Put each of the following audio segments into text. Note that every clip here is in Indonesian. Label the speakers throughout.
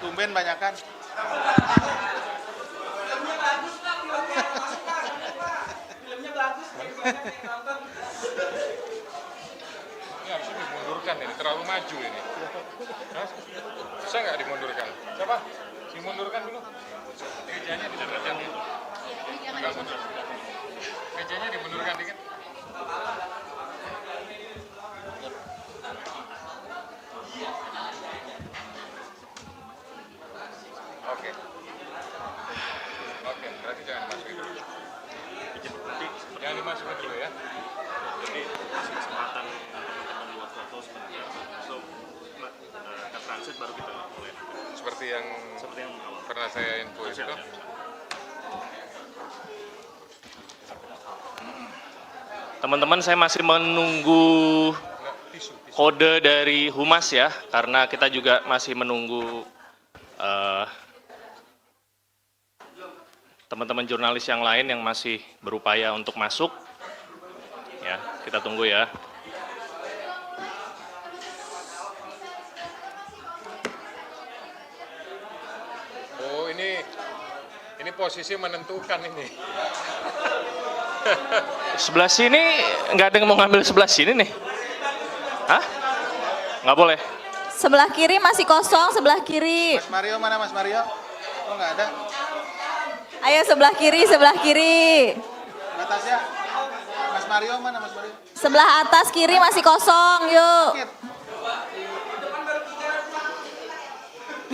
Speaker 1: Tumben banyakan.
Speaker 2: Filmnya bagus, tapi banyak yang nonton.
Speaker 3: Ini harusnya dimundurkan ini, terlalu maju ini. Hah? Bisa nggak dimundurkan? Coba, dimundurkan dulu. Mejanya dimundurkan ya. Nggak mundur. Mejanya dimundurkan dikit. Oke. Oke, berarti jangan dimasukin dulu. Jangan dimasukin dulu ya.
Speaker 4: Jadi kasih kesempatan teman-teman buat foto sebenarnya. So, ke transit baru kita mulai.
Speaker 3: Seperti yang
Speaker 4: awal.
Speaker 3: pernah saya info itu.
Speaker 4: Teman-teman, saya masih menunggu kode dari Humas ya, karena kita juga masih menunggu teman-teman jurnalis yang lain yang masih berupaya untuk masuk. Ya, kita tunggu ya.
Speaker 3: Oh, ini posisi menentukan ini.
Speaker 4: Sebelah sini nggak ada yang mau ngambil sebelah sini nih. Hah? Nggak boleh.
Speaker 5: Sebelah kiri masih kosong, sebelah kiri.
Speaker 1: Mas Mario mana Mas Mario? Oh nggak ada.
Speaker 5: Ayo sebelah kiri, sebelah kiri.
Speaker 1: Batasnya. Mas Mario mana Mas Mario?
Speaker 5: Sebelah atas kiri masih kosong, yuk.
Speaker 1: Dikit.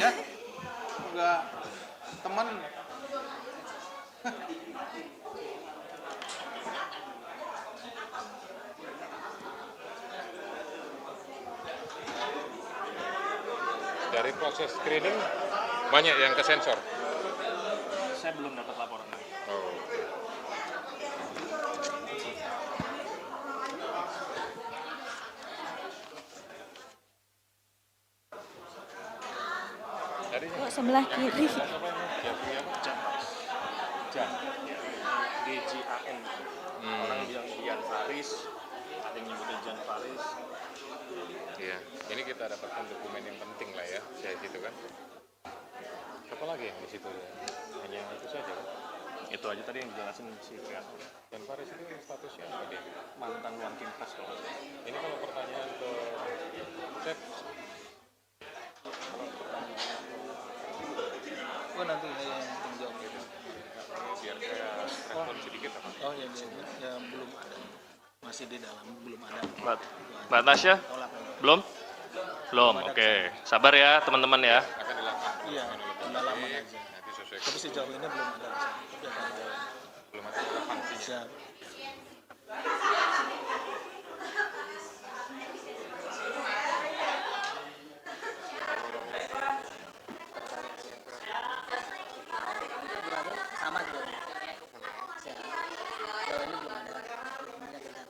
Speaker 1: Ya. Enggak teman.
Speaker 3: Dari proses screening banyak yang kesensor.
Speaker 4: Saya belum dapat laporan.
Speaker 3: Oh. Tadi
Speaker 5: Yuk sebelah kiri.
Speaker 4: Jan. DJAN. Orang bilang Dian Faris, ada yang nyebutnya Jan Faris.
Speaker 3: Iya, ini kita dapatkan dokumen yang penting lah ya, kayak gitu kan. Apa lagi yang di situ ya? Hanya itu saja.
Speaker 4: Itu aja tadi yang dijelasin si kreator.
Speaker 3: Dan Faris itu statusnya apa dia?
Speaker 4: Mantan One King Press kalau nggak salah.
Speaker 3: Ini kalau pertanyaan ke Chef,
Speaker 1: Oh nanti yang jawab gitu.
Speaker 3: biar saya respon sedikit apa?
Speaker 1: Oh ya belum ada. Masih di dalam belum ada.
Speaker 4: Mbak Tasya?
Speaker 1: Tolak.
Speaker 4: Belum? Belum, oke. Sabar ya teman-teman ya.
Speaker 3: Akan dilakukan
Speaker 1: Iya, pendalaman aja.
Speaker 3: nanti sesuai
Speaker 1: Tapi sejauh ini belum ada. Tapi akan ada.
Speaker 3: belum ada relevansinya.
Speaker 1: Siap.
Speaker 6: Sama juga. Kalau ini belum ada minyak kegiatan.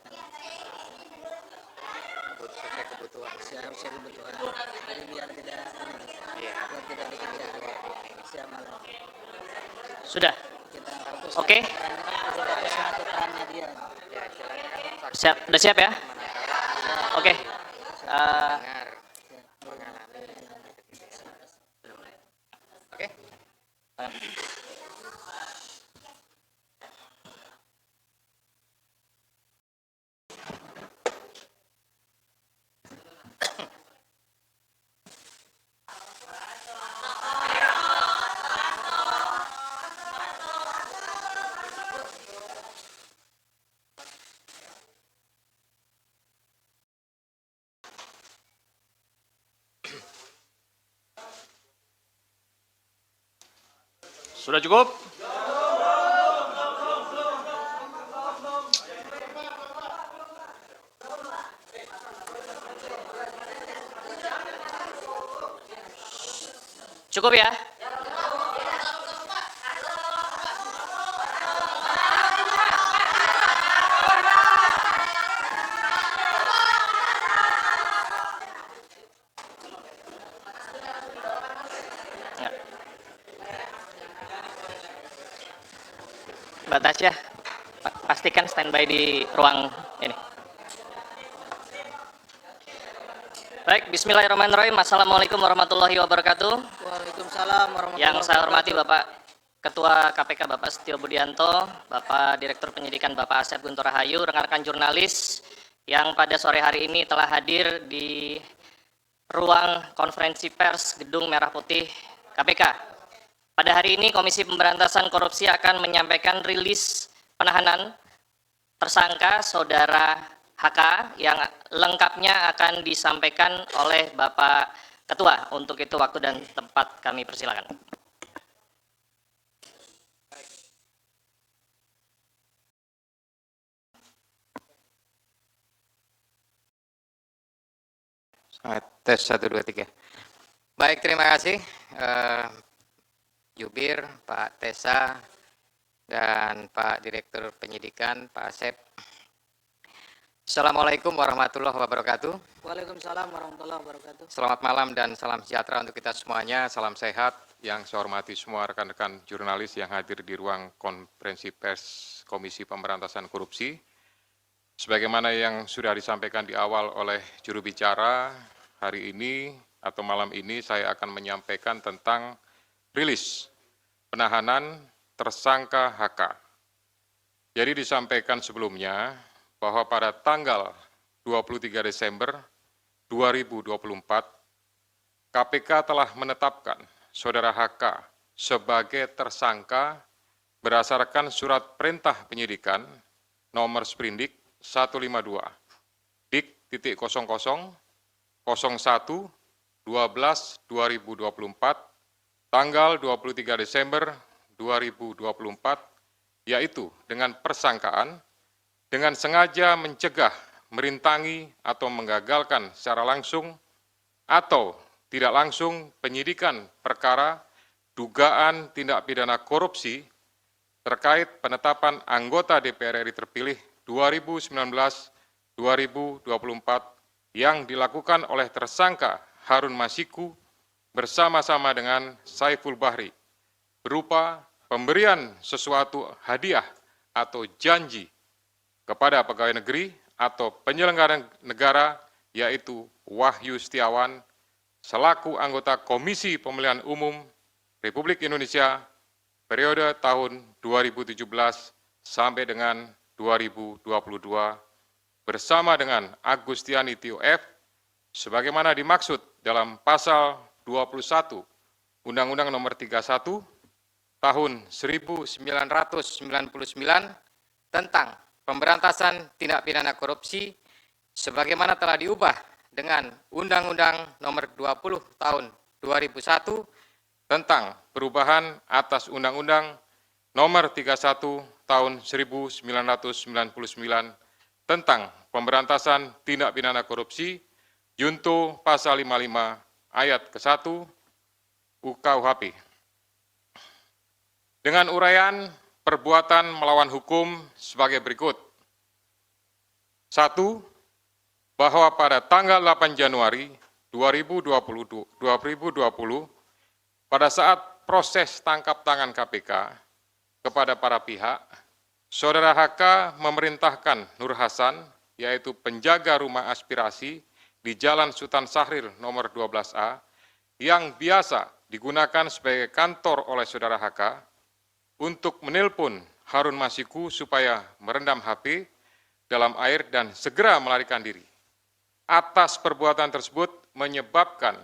Speaker 3: Sesuai kebutuhan.
Speaker 6: Siap kebutuhan. Jadi biar tidak biar tidak dikerjakan. Siap malam.
Speaker 7: Sudah.
Speaker 6: Kita fokus.
Speaker 7: Oke.
Speaker 6: Kita tahannya dia.
Speaker 7: Siap, udah siap ya? Oke.
Speaker 3: Oke.
Speaker 4: Sudah cukup?
Speaker 7: Cukup ya? Ya. Mbak Tasya, pastikan standby di ruang ini. Baik, bismillahirrahmanirrahim. Assalamualaikum warahmatullahi wabarakatuh.
Speaker 6: Waalaikumsalam warahmatullahi
Speaker 7: Yang saya hormati
Speaker 6: wabarakatuh.
Speaker 7: Bapak Ketua KPK Bapak Setio Budianto, Bapak Direktur Penyidikan Bapak Asep Guntur Rahayu, rekan-rekan jurnalis yang pada sore hari ini telah hadir di ruang konferensi pers Gedung Merah Putih KPK. Pada hari ini Komisi Pemberantasan Korupsi akan menyampaikan rilis penahanan tersangka Saudara HK yang lengkapnya akan disampaikan oleh Bapak Ketua. Untuk itu waktu dan tempat kami persilakan.
Speaker 8: Tes 1, 2, 3. Baik, terima kasih Jubir, Pak Tesa, dan Pak Direktur Penyidikan, Pak Asep. Assalamualaikum warahmatullahi wabarakatuh.
Speaker 6: Waalaikumsalam warahmatullahi wabarakatuh.
Speaker 8: Selamat malam dan salam sejahtera untuk kita semuanya, salam sehat.
Speaker 3: Yang saya hormati semua rekan-rekan jurnalis yang hadir di ruang konferensi pers Komisi Pemberantasan Korupsi. Sebagaimana yang sudah disampaikan di awal oleh juru bicara, hari ini atau malam ini saya akan menyampaikan tentang rilis penahanan tersangka HK. Jadi disampaikan sebelumnya bahwa pada tanggal 23 Desember 2024, KPK telah menetapkan Saudara HK sebagai tersangka berdasarkan surat perintah penyidikan nomor sprindik 152 dik.00 01 12 2024 tanggal 23 Desember 2024, yaitu dengan persangkaan dengan sengaja mencegah, merintangi, atau menggagalkan secara langsung atau tidak langsung penyidikan perkara dugaan tindak pidana korupsi terkait penetapan anggota DPR RI terpilih 2019-2024 yang dilakukan oleh tersangka Harun Masiku bersama-sama dengan Saiful Bahri berupa pemberian sesuatu hadiah atau janji kepada pegawai negeri atau penyelenggara negara, yaitu Wahyu Setiawan selaku anggota Komisi Pemilihan Umum Republik Indonesia periode tahun 2017 sampai dengan 2022 bersama dengan Agustiani Tio F sebagaimana dimaksud dalam pasal 21 Undang-Undang Nomor 31 tahun 1999 tentang pemberantasan tindak pidana korupsi sebagaimana telah diubah dengan Undang-Undang Nomor 20 Tahun 2001 tentang perubahan atas Undang-Undang Nomor 31 Tahun 1999 tentang pemberantasan tindak pidana korupsi junto pasal 55 ayat ke-1 UKUHP. Dengan uraian perbuatan melawan hukum sebagai berikut. 1. Bahwa pada tanggal 8 Januari 2020, pada saat proses tangkap tangan KPK kepada para pihak, Saudara HK memerintahkan Nur Hasan, yaitu penjaga rumah aspirasi di Jalan Sultan Syahrir nomor 12A, yang biasa digunakan sebagai kantor oleh Saudara HK, untuk menelpon Harun Masiku supaya merendam HP dalam air dan segera melarikan diri. Atas perbuatan tersebut menyebabkan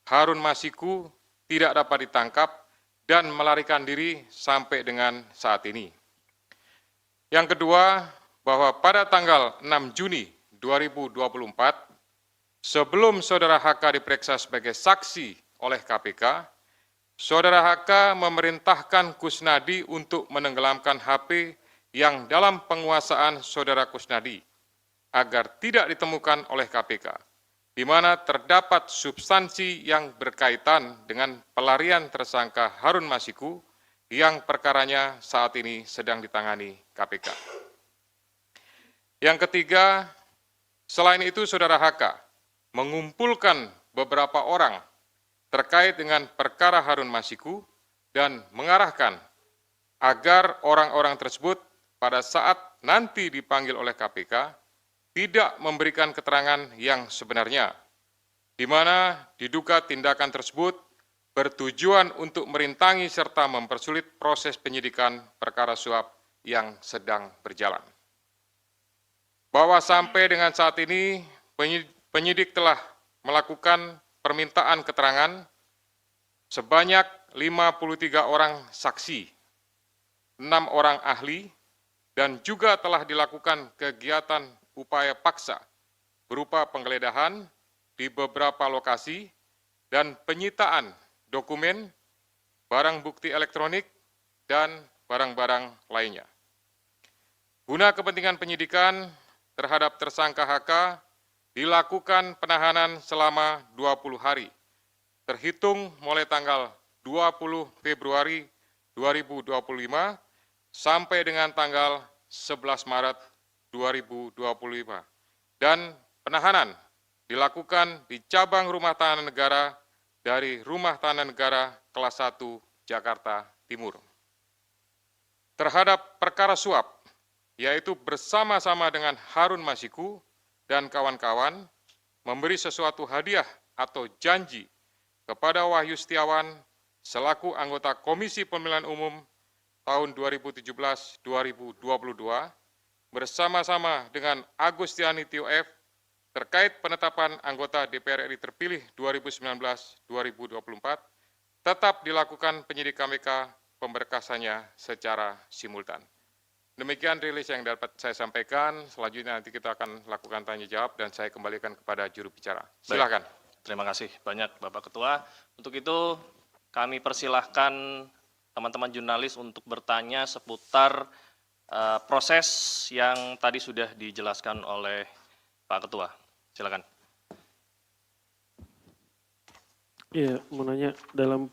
Speaker 3: Harun Masiku tidak dapat ditangkap dan melarikan diri sampai dengan saat ini. Yang kedua, bahwa pada tanggal 6 Juni 2024, sebelum Saudara HK diperiksa sebagai saksi oleh KPK, Saudara HK memerintahkan Kusnadi untuk menenggelamkan HP yang dalam penguasaan Saudara Kusnadi agar tidak ditemukan oleh KPK, di mana terdapat substansi yang berkaitan dengan pelarian tersangka Harun Masiku yang perkaranya saat ini sedang ditangani KPK. Yang ketiga, selain itu Saudara HK mengumpulkan beberapa orang terkait dengan perkara Harun Masiku dan mengarahkan agar orang-orang tersebut pada saat nanti dipanggil oleh KPK tidak memberikan keterangan yang sebenarnya, di mana diduga tindakan tersebut bertujuan untuk merintangi serta mempersulit proses penyidikan perkara suap yang sedang berjalan. Bahwa sampai dengan saat ini penyidik telah melakukan permintaan keterangan sebanyak 53 orang saksi, 6 orang ahli, dan juga telah dilakukan kegiatan upaya paksa berupa penggeledahan di beberapa lokasi dan penyitaan dokumen, barang bukti elektronik, dan barang-barang lainnya. Guna kepentingan penyidikan terhadap tersangka HK dilakukan penahanan selama 20 hari, terhitung mulai tanggal 20 Februari 2025 sampai dengan tanggal 11 Maret 2025. Dan penahanan dilakukan di cabang rumah tahanan negara dari Rumah Tahanan Negara kelas 1 Jakarta Timur. Terhadap perkara suap, yaitu bersama-sama dengan Harun Masiku dan kawan-kawan memberi sesuatu hadiah atau janji kepada Wahyu Setiawan selaku anggota Komisi Pemilihan Umum tahun 2017-2022 bersama-sama dengan Agustiani Tio F terkait penetapan anggota DPR RI terpilih 2019-2024 tetap dilakukan penyidik KPK pemberkasannya secara simultan. Demikian rilis yang dapat saya sampaikan. Selanjutnya nanti kita akan lakukan tanya jawab dan saya kembalikan kepada juru bicara. Silakan.
Speaker 4: Baik. Terima kasih banyak Bapak Ketua. Untuk itu kami persilahkan teman-teman jurnalis untuk bertanya seputar proses yang tadi sudah dijelaskan oleh Pak Ketua. Silakan.
Speaker 9: Iya, mau nanya dalam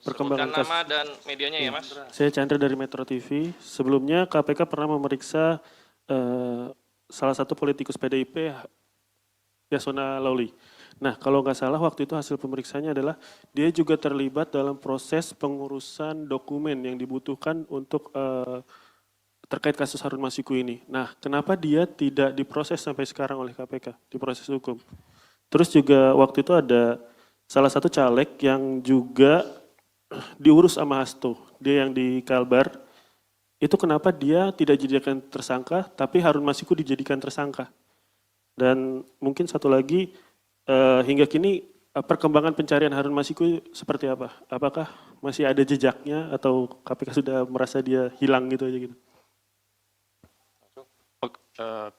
Speaker 9: perkembangan
Speaker 4: kasus. Nama dan medianya ya, Mas.
Speaker 9: Saya Chandra dari Metro TV. Sebelumnya KPK pernah memeriksa salah satu politikus PDIP, Yasona Lawli. Nah, kalau nggak salah waktu itu hasil pemeriksaannya adalah dia juga terlibat dalam proses pengurusan dokumen yang dibutuhkan untuk terkait kasus Harun Masiku ini. Nah, kenapa dia tidak diproses sampai sekarang oleh KPK, diproses hukum? Terus juga waktu itu ada salah satu caleg yang juga diurus sama Hasto, dia yang di Kalbar, itu kenapa dia tidak dijadikan tersangka, tapi Harun Masiku dijadikan tersangka. Dan mungkin satu lagi, hingga kini perkembangan pencarian Harun Masiku seperti apa? Apakah masih ada jejaknya atau KPK sudah merasa dia hilang gitu aja gitu?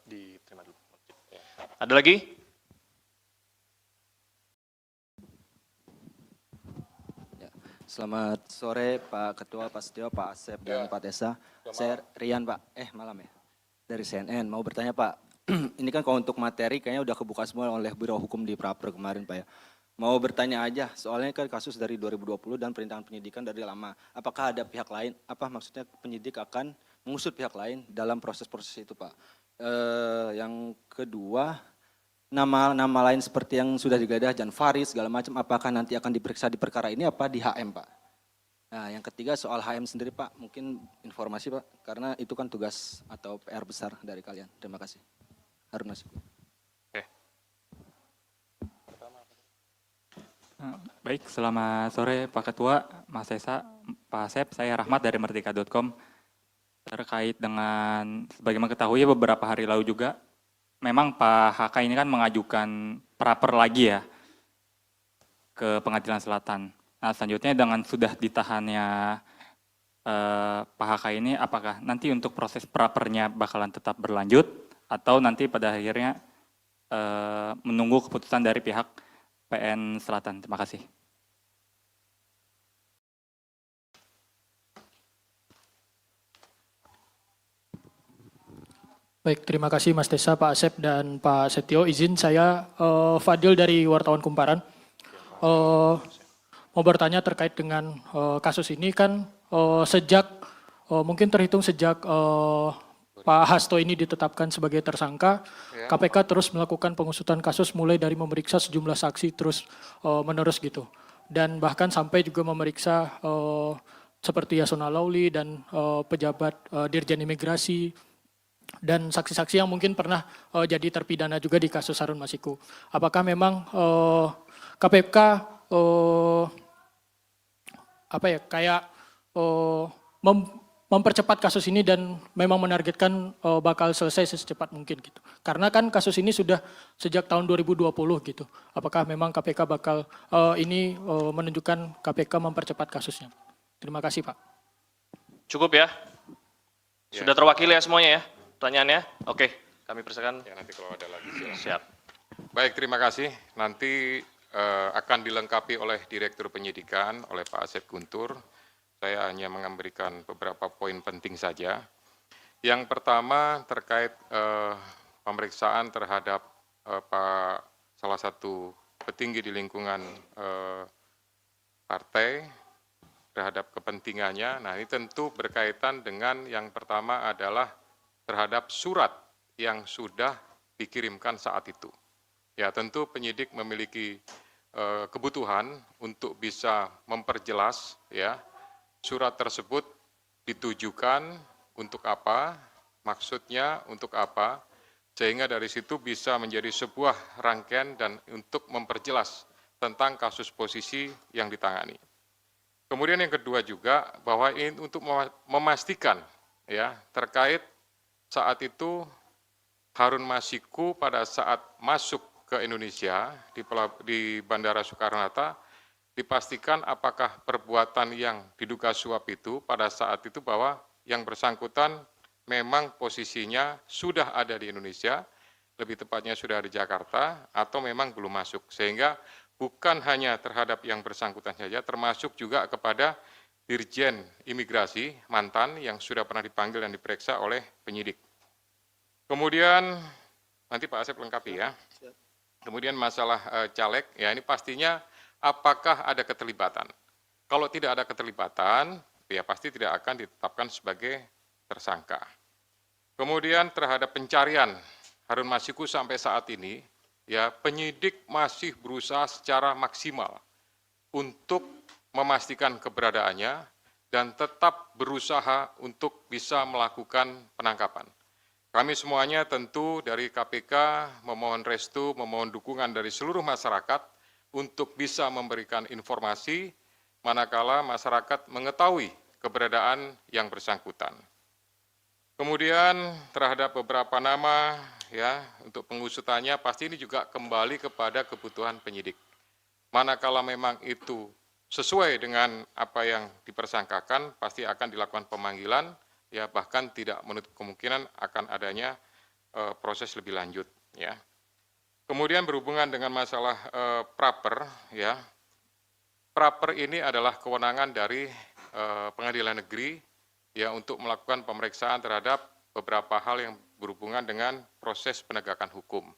Speaker 4: Diterima dulu. Ada lagi?
Speaker 10: Selamat sore Pak Ketua, Pak Setio, Pak Asep, dan Pak Tessa. Saya Rian Pak, malam ya, dari CNN. Mau bertanya Pak, ini kan kalau untuk materi kayaknya udah kebuka semua oleh Biro Hukum di Praper kemarin Pak ya. Mau bertanya aja, soalnya kan kasus dari 2020 dan perintangan penyidikan dari lama. Apakah ada pihak lain, maksudnya penyidik akan mengusut pihak lain dalam proses-proses itu Pak. Yang kedua, nama lain seperti yang sudah digeledah, Jan Faris segala macam, apakah nanti akan diperiksa di perkara ini apa di HM Pak? Nah yang ketiga soal HM sendiri Pak, mungkin informasi Pak, karena itu kan tugas atau PR besar dari kalian. Terima kasih. Harun Masiku.
Speaker 11: Baik, selamat sore Pak Ketua, Mas Esa, Pak Asep, saya Rahmat dari Merdeka.com. Terkait dengan, sebagaimana ketahui beberapa hari lalu juga, memang Pak HK ini kan mengajukan praper lagi ya ke Pengadilan Selatan. Nah selanjutnya dengan sudah ditahannya Pak HK ini, apakah nanti untuk proses prapernya bakalan tetap berlanjut atau nanti pada akhirnya menunggu keputusan dari pihak PN Selatan? Terima kasih.
Speaker 12: Baik, terima kasih Mas Tessa, Pak Asep, dan Pak Setio. Izin saya Fadil dari Wartawan Kumparan. Mau bertanya terkait dengan kasus ini kan sejak, mungkin terhitung sejak Pak Hasto ini ditetapkan sebagai tersangka, KPK terus melakukan pengusutan kasus mulai dari memeriksa sejumlah saksi terus menerus gitu. Dan bahkan sampai juga memeriksa seperti Yasona Lawli dan pejabat Dirjen Imigrasi, dan saksi-saksi yang mungkin pernah jadi terpidana juga di kasus Harun Masiku. Apakah memang KPK mempercepat kasus ini dan memang menargetkan bakal selesai secepat mungkin gitu. Karena kan kasus ini sudah sejak tahun 2020 gitu. Apakah memang KPK bakal ini menunjukkan KPK mempercepat kasusnya? Terima kasih Pak.
Speaker 4: Cukup ya? Sudah terwakili ya semuanya ya? Pertanyaannya? Oke, kami persilakan.
Speaker 3: Ya, nanti kalau ada lagi
Speaker 4: siap.
Speaker 3: Baik, terima kasih. Nanti akan dilengkapi oleh Direktur Penyidikan, oleh Pak Asep Guntur. Saya hanya memberikan beberapa poin penting saja. Yang pertama terkait pemeriksaan terhadap salah satu petinggi di lingkungan partai terhadap kepentingannya. Nah, ini tentu berkaitan dengan yang pertama adalah terhadap surat yang sudah dikirimkan saat itu. Ya, tentu penyidik memiliki kebutuhan untuk bisa memperjelas ya surat tersebut ditujukan untuk apa, maksudnya untuk apa, sehingga dari situ bisa menjadi sebuah rangkaian dan untuk memperjelas tentang kasus posisi yang ditangani. Kemudian yang kedua juga bahwa ini untuk memastikan ya terkait saat itu Harun Masiku pada saat masuk ke Indonesia di Bandara Soekarno-Hatta dipastikan apakah perbuatan yang diduga suap itu pada saat itu bahwa yang bersangkutan memang posisinya sudah ada di Indonesia, lebih tepatnya sudah di Jakarta atau memang belum masuk. Sehingga bukan hanya terhadap yang bersangkutan saja, termasuk juga kepada Dirjen Imigrasi mantan yang sudah pernah dipanggil dan diperiksa oleh penyidik. Kemudian nanti Pak Asep lengkapi ya. Kemudian masalah caleg, ya ini pastinya apakah ada keterlibatan. Kalau tidak ada keterlibatan, ya pasti tidak akan ditetapkan sebagai tersangka. Kemudian terhadap pencarian Harun Masiku sampai saat ini, ya penyidik masih berusaha secara maksimal untuk memastikan keberadaannya dan tetap berusaha untuk bisa melakukan penangkapan. Kami semuanya tentu dari KPK memohon restu, memohon dukungan dari seluruh masyarakat untuk bisa memberikan informasi manakala masyarakat mengetahui keberadaan yang bersangkutan. Kemudian terhadap beberapa nama ya untuk pengusutannya pasti ini juga kembali kepada kebutuhan penyidik. Manakala memang itu sesuai dengan apa yang dipersangkakan, pasti akan dilakukan pemanggilan, ya bahkan tidak menutup kemungkinan akan adanya proses lebih lanjut. Ya. Kemudian berhubungan dengan masalah praper, ya praper ini adalah kewenangan dari Pengadilan Negeri, ya untuk melakukan pemeriksaan terhadap beberapa hal yang berhubungan dengan proses penegakan hukum.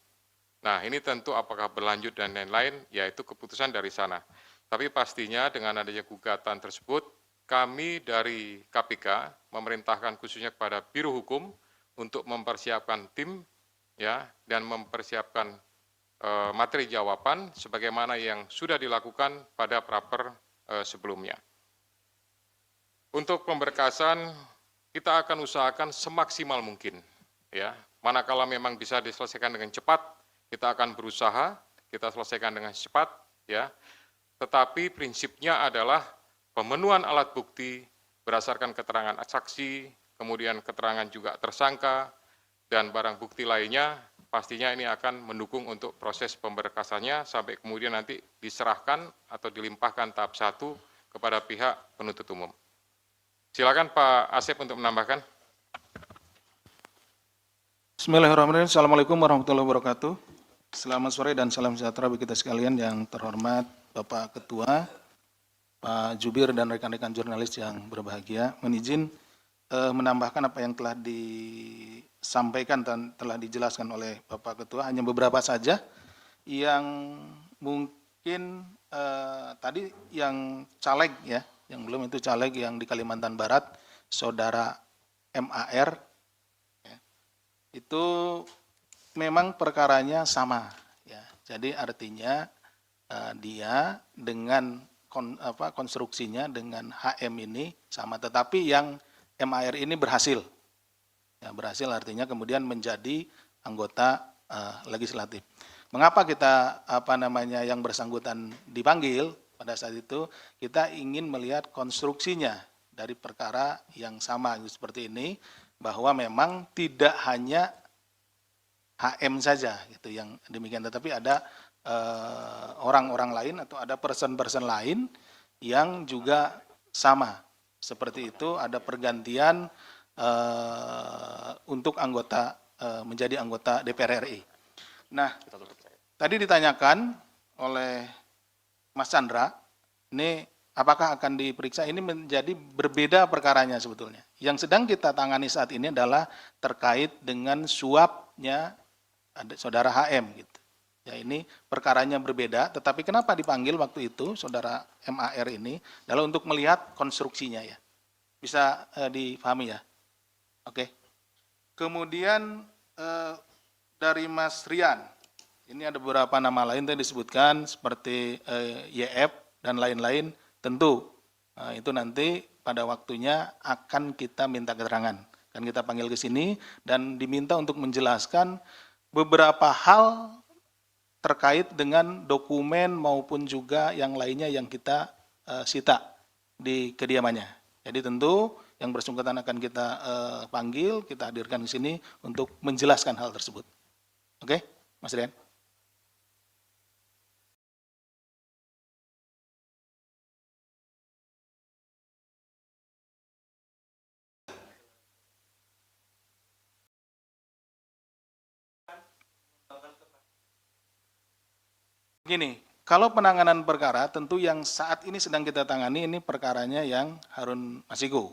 Speaker 3: Nah ini tentu apakah berlanjut dan lain-lain, yaitu keputusan dari sana. Tapi pastinya dengan adanya gugatan tersebut, kami dari KPK memerintahkan khususnya kepada Biro Hukum untuk mempersiapkan tim ya dan mempersiapkan materi jawaban sebagaimana yang sudah dilakukan pada praper sebelumnya. Untuk pemberkasan kita akan usahakan semaksimal mungkin ya. Manakala memang bisa diselesaikan dengan cepat, kita akan berusaha kita selesaikan dengan cepat ya. Tetapi prinsipnya adalah pemenuhan alat bukti berdasarkan keterangan saksi, kemudian keterangan juga tersangka, dan barang bukti lainnya, pastinya ini akan mendukung untuk proses pemberkasannya sampai kemudian nanti diserahkan atau dilimpahkan tahap 1 kepada pihak penuntut umum. Silakan Pak Asep untuk menambahkan.
Speaker 1: Bismillahirrahmanirrahim. Assalamualaikum warahmatullahi wabarakatuh. Selamat sore dan salam sejahtera bagi kita sekalian yang terhormat Bapak Ketua, Pak Jubir dan rekan-rekan jurnalis yang berbahagia. Mohon izin menambahkan apa yang telah disampaikan dan telah dijelaskan oleh Bapak Ketua, hanya beberapa saja yang mungkin tadi yang caleg ya, yang belum itu caleg yang di Kalimantan Barat, Saudara MAR, ya, itu memang perkaranya sama, ya. Jadi artinya dia dengan konstruksinya dengan HM ini sama, tetapi yang MAR ini berhasil Ya, berhasil artinya kemudian menjadi anggota legislatif. Mengapa kita yang bersangkutan dipanggil pada saat itu? Kita ingin melihat konstruksinya dari perkara yang sama seperti ini, bahwa memang tidak hanya HM saja gitu yang demikian, tetapi ada orang-orang lain atau ada person-person lain yang juga sama seperti itu, ada pergantian untuk anggota menjadi anggota DPR RI. Nah, tadi ditanyakan oleh Mas Chandra, ini apakah akan diperiksa? Ini menjadi berbeda perkaranya sebetulnya. Yang sedang kita tangani saat ini adalah terkait dengan suapnya saudara HM gitu. Ya, ini perkaranya berbeda, tetapi kenapa dipanggil waktu itu saudara MAR ini adalah untuk melihat konstruksinya ya. Bisa dipahami ya? Oke. Kemudian dari Mas Rian, ini ada beberapa nama lain yang disebutkan seperti YF dan lain-lain, tentu itu nanti pada waktunya akan kita minta keterangan. Kan kita panggil ke sini dan diminta untuk menjelaskan beberapa hal terkait dengan dokumen maupun juga yang lainnya yang kita sita di kediamannya. Jadi tentu yang bersangkutan akan kita panggil, kita hadirkan ke sini untuk menjelaskan hal tersebut. Oke, Mas Rian? Gini, kalau penanganan perkara tentu yang saat ini sedang kita tangani ini perkaranya yang Harun Masiku.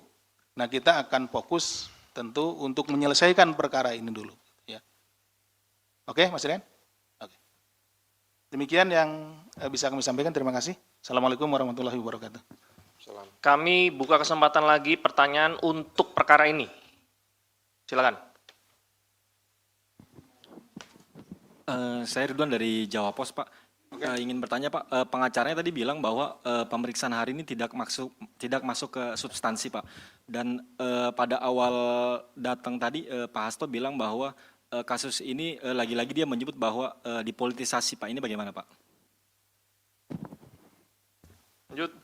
Speaker 1: Nah, kita akan fokus tentu untuk menyelesaikan perkara ini dulu. Ya. Oke, Mas Rian? Oke. Demikian yang bisa kami sampaikan. Terima kasih. Assalamualaikum warahmatullahi wabarakatuh.
Speaker 4: Kami buka kesempatan lagi pertanyaan untuk perkara ini. Silakan.
Speaker 10: Saya Ridwan dari Jawa Pos, Pak. Ingin bertanya, Pak, pengacaranya tadi bilang bahwa pemeriksaan hari ini tidak masuk ke substansi, Pak. Dan pada awal datang tadi Pak Hasto bilang bahwa kasus ini lagi-lagi dia menyebut bahwa dipolitisasi, Pak. Ini bagaimana, Pak?
Speaker 4: Lanjut.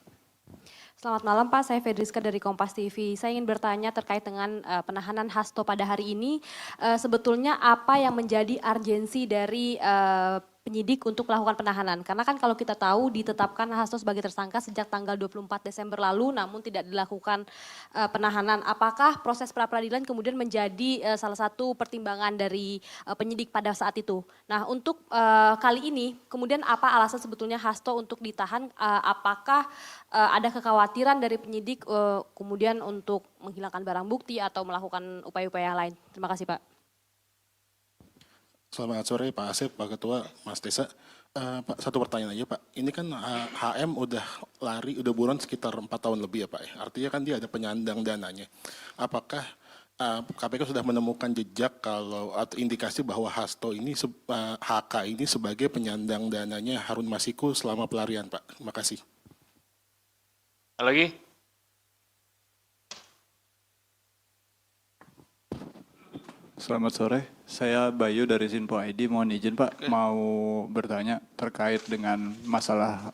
Speaker 13: Selamat malam Pak, saya Fedriska dari Kompas TV. Saya ingin bertanya terkait dengan penahanan Hasto pada hari ini. Sebetulnya apa yang menjadi urgensi dari penyidik untuk melakukan penahanan? Karena kan kalau kita tahu ditetapkan Hasto sebagai tersangka sejak tanggal 24 Desember lalu namun tidak dilakukan penahanan. Apakah proses pra-peradilan kemudian menjadi salah satu pertimbangan dari penyidik pada saat itu? Nah, untuk kali ini kemudian apa alasan sebetulnya Hasto untuk ditahan? Apakah ada kekhawatiran dari penyidik kemudian untuk menghilangkan barang bukti atau melakukan upaya-upaya yang lain? Terima kasih Pak.
Speaker 14: Selamat sore Pak Asep, Pak Ketua, Mas Desa. Pak, satu pertanyaan aja Pak. Ini kan HM udah buron sekitar 4 tahun lebih ya Pak. Artinya kan dia ada penyandang dananya. Apakah KPK sudah menemukan jejak atau indikasi bahwa Hasto ini, HK ini sebagai penyandang dananya Harun Masiku selama pelarian Pak? Terima kasih.
Speaker 4: Lagi?
Speaker 15: Selamat sore, saya Bayu dari Sinpo ID. Mohon izin Pak, mau bertanya terkait dengan masalah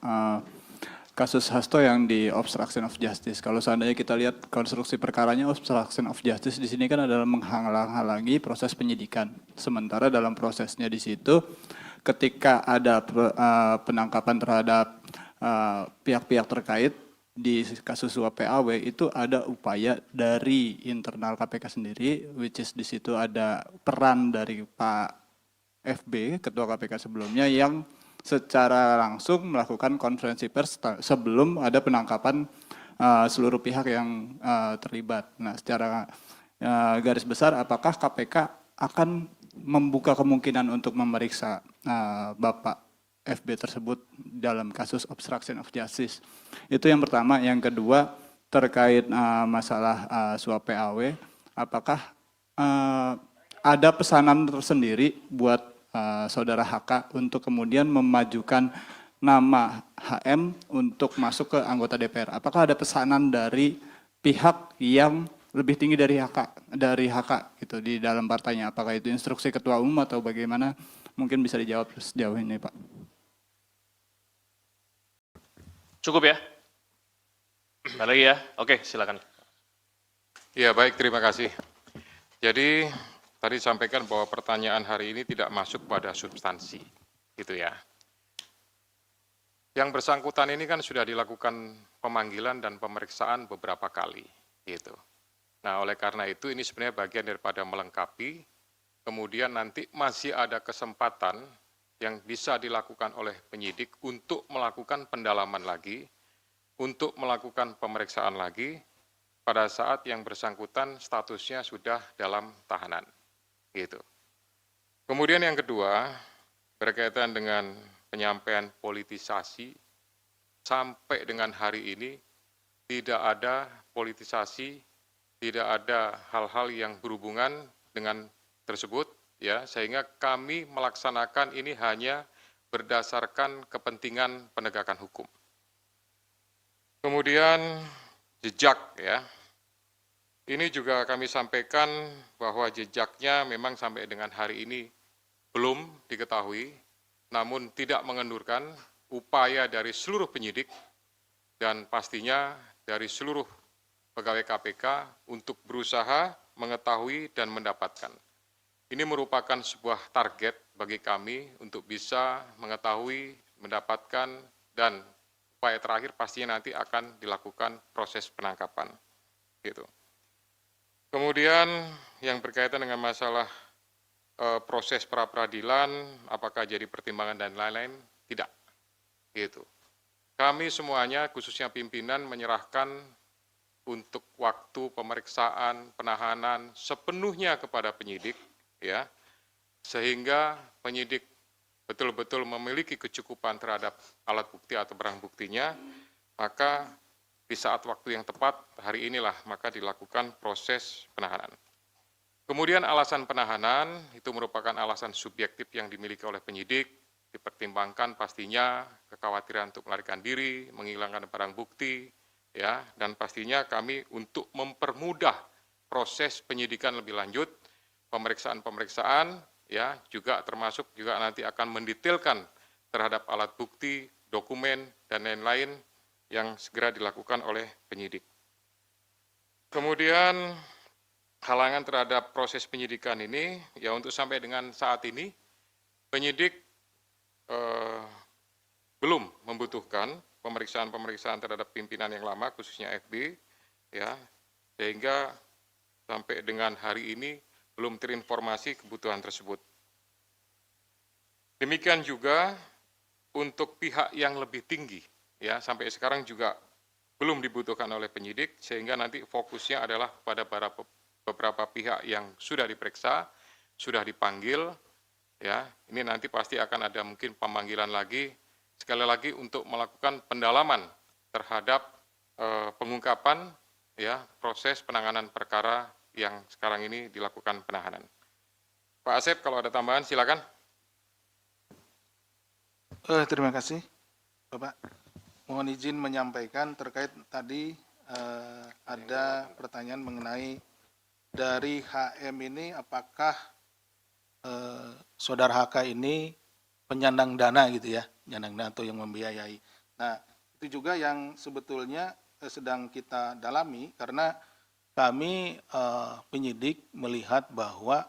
Speaker 15: kasus Hasto yang di obstruction of justice. Kalau seandainya kita lihat konstruksi perkaranya obstruction of justice di sini kan adalah menghalang-halangi proses penyidikan. Sementara dalam prosesnya di situ, ketika ada penangkapan terhadap pihak-pihak terkait, di kasus suap PAW itu ada upaya dari internal KPK sendiri, which is di situ ada peran dari Pak FB, Ketua KPK sebelumnya, yang secara langsung melakukan konferensi pers sebelum ada penangkapan seluruh pihak yang terlibat. Nah, secara garis besar, apakah KPK akan membuka kemungkinan untuk memeriksa Bapak FB tersebut dalam kasus obstruction of justice? Itu yang pertama. Yang kedua, terkait masalah suap PAW, apakah ada pesanan tersendiri buat saudara HK untuk kemudian memajukan nama HM untuk masuk ke anggota DPR? Apakah ada pesanan dari pihak yang lebih tinggi dari HK gitu di dalam partainya. Apakah itu instruksi ketua umum atau bagaimana? Mungkin bisa dijawab sejauh ini, Pak.
Speaker 4: Cukup ya? Ada lagi ya? Oke, silakan.
Speaker 3: Ya, baik, terima kasih. Jadi, tadi disampaikan bahwa pertanyaan hari ini tidak masuk pada substansi, gitu ya. Yang bersangkutan ini kan sudah dilakukan pemanggilan dan pemeriksaan beberapa kali, gitu. Nah, oleh karena itu ini sebenarnya bagian daripada melengkapi, kemudian nanti masih ada kesempatan yang bisa dilakukan oleh penyidik untuk melakukan pendalaman lagi, untuk melakukan pemeriksaan lagi, pada saat yang bersangkutan statusnya sudah dalam tahanan, gitu. Kemudian yang kedua, berkaitan dengan penyampaian politisasi, sampai dengan hari ini tidak ada politisasi, tidak ada hal-hal yang berhubungan dengan tersebut, ya, sehingga kami melaksanakan ini hanya berdasarkan kepentingan penegakan hukum. Kemudian jejak, ya, ini juga kami sampaikan bahwa jejaknya memang sampai dengan hari ini belum diketahui, namun tidak mengendurkan upaya dari seluruh penyidik dan pastinya dari seluruh pegawai KPK untuk berusaha mengetahui dan mendapatkan. Ini merupakan sebuah target bagi kami untuk bisa mengetahui, mendapatkan, dan upaya terakhir pastinya nanti akan dilakukan proses penangkapan. Gitu. Kemudian yang berkaitan dengan masalah proses pra-peradilan, apakah jadi pertimbangan dan lain-lain, tidak. Gitu. Kami semuanya, khususnya pimpinan, menyerahkan untuk waktu pemeriksaan, penahanan sepenuhnya kepada penyidik, ya, sehingga penyidik betul-betul memiliki kecukupan terhadap alat bukti atau barang buktinya, maka di saat waktu yang tepat, hari inilah maka dilakukan proses penahanan. Kemudian alasan penahanan itu merupakan alasan subjektif yang dimiliki oleh penyidik, dipertimbangkan pastinya kekhawatiran untuk melarikan diri, menghilangkan barang bukti, ya, dan pastinya kami untuk mempermudah proses penyidikan lebih lanjut, pemeriksaan-pemeriksaan, ya, juga termasuk juga nanti akan mendetailkan terhadap alat bukti, dokumen, dan lain-lain yang segera dilakukan oleh penyidik. Kemudian halangan terhadap proses penyidikan ini, ya untuk sampai dengan saat ini, penyidik belum membutuhkan pemeriksaan-pemeriksaan terhadap pimpinan yang lama, khususnya FB, ya, sehingga sampai dengan hari ini belum terinformasi kebutuhan tersebut. Demikian juga untuk pihak yang lebih tinggi, ya, sampai sekarang juga belum dibutuhkan oleh penyidik, sehingga nanti fokusnya adalah pada beberapa pihak yang sudah diperiksa, sudah dipanggil, ya, ini nanti pasti akan ada mungkin pemanggilan lagi, sekali lagi untuk melakukan pendalaman terhadap pengungkapan, ya, proses penanganan perkara yang sekarang ini dilakukan penahanan. Pak Asep, kalau ada tambahan silakan.
Speaker 1: Terima kasih, Bapak. Mohon izin menyampaikan terkait tadi ada pertanyaan mengenai dari HM ini apakah saudara HK ini penyandang dana gitu ya, penyandang dana atau yang membiayai. Nah, itu juga yang sebetulnya sedang kita dalami karena kami penyidik melihat bahwa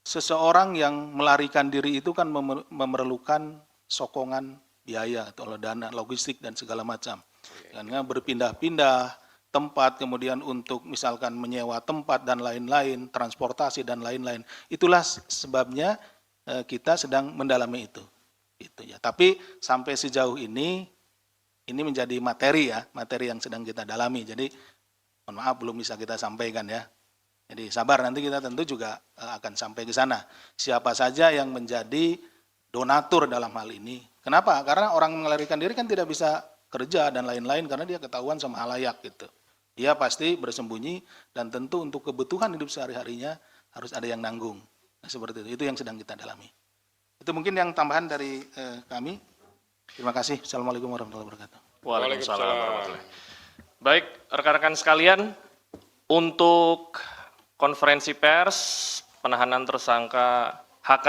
Speaker 1: seseorang yang melarikan diri itu kan memerlukan sokongan biaya atau dana, logistik dan segala macam. Karena berpindah-pindah tempat, kemudian untuk misalkan menyewa tempat dan lain-lain, transportasi dan lain-lain. Itulah sebabnya kita sedang mendalami itu. Gitu ya. Tapi sampai sejauh ini menjadi materi ya, materi yang sedang kita dalami. Jadi mohon maaf belum bisa kita sampaikan ya. Jadi sabar, nanti kita tentu juga akan sampai ke sana. Siapa saja yang menjadi donatur dalam hal ini. Kenapa? Karena orang melarikan diri kan tidak bisa kerja dan lain-lain karena dia ketahuan sama halayak gitu. Dia pasti bersembunyi dan tentu untuk kebutuhan hidup sehari-harinya harus ada yang nanggung. Nah, seperti itu yang sedang kita dalami. Itu mungkin yang tambahan dari kami. Terima kasih. Assalamualaikum warahmatullahi wabarakatuh.
Speaker 4: Waalaikumsalam warahmatullahi wabarakatuh. Baik, rekan-rekan sekalian, Untuk konferensi pers penahanan tersangka HK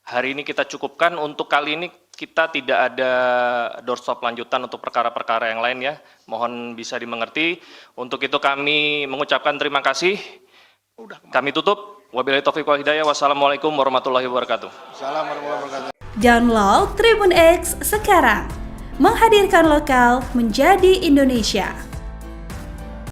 Speaker 4: hari ini kita cukupkan. Untuk kali ini kita tidak ada doorstop lanjutan untuk perkara-perkara yang lain ya. Mohon bisa dimengerti. Untuk itu kami mengucapkan terima kasih. Kami tutup. Wabillahi taufiq wal hidayah. Wassalamualaikum warahmatullahi wabarakatuh.
Speaker 1: Assalamualaikum warahmatullahi wabarakatuh.
Speaker 16: Download Tribun X sekarang. Menghadirkan lokal menjadi Indonesia.